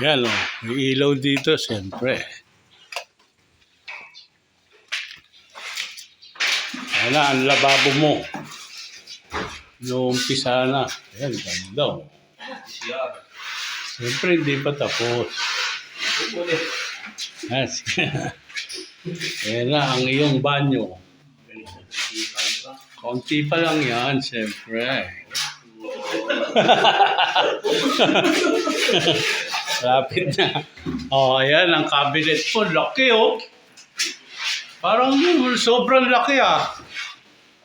Yan o. May ilaw dito, siyempre. Ayan na, ang lababo mo. Inuumpisa na. Ayan, ganda. Siyempre, hindi pa tapos. Yes. Ayan na, ang iyong banyo. Konti pa lang yan, siyempre. Lapit na. Oh, ayan, ang cabinet po. Laki, oh. Parang sobrang laki, ah.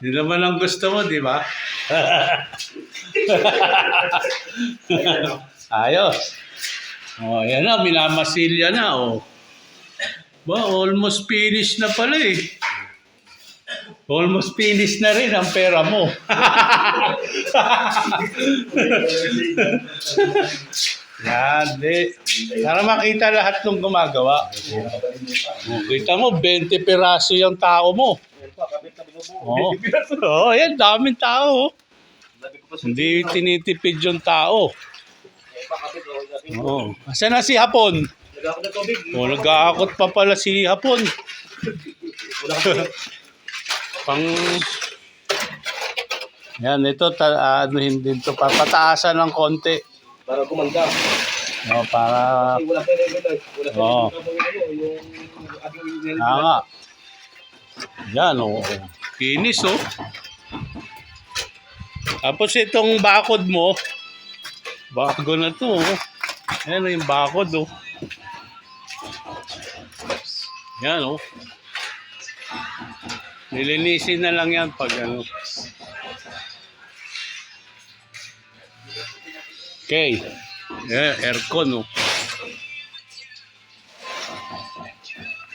Hindi naman ang gusto mo, di ba? Ayos. Oh, ayan na, minamasilya na, oh. Ba, almost finished na pala, eh. Almost finished na rin ang pera mo. Yan, di. Para makita lahat ng gumagawa. Oh, kita mo, 20 piraso yung tao mo. Oo, oh, yan, daming tao. Hindi tinitipid yung tao. Oo. Asan na si Hapon? Oh, nag-aakot pa pala si Hapon. Pang... Yan, ito, ano hindi ito, papataasan ng konti. Para kumanda. O, para... Kasi wala tayo level. Wala tayo Oo. yung Nga. Yan, o. Finish, o. Tapos itong bakod mo, bago na to, o. Yan yung bakod, o. Yan, o. Nilinisin na lang yan pag ano. Okay. Yeah, aircon, oh.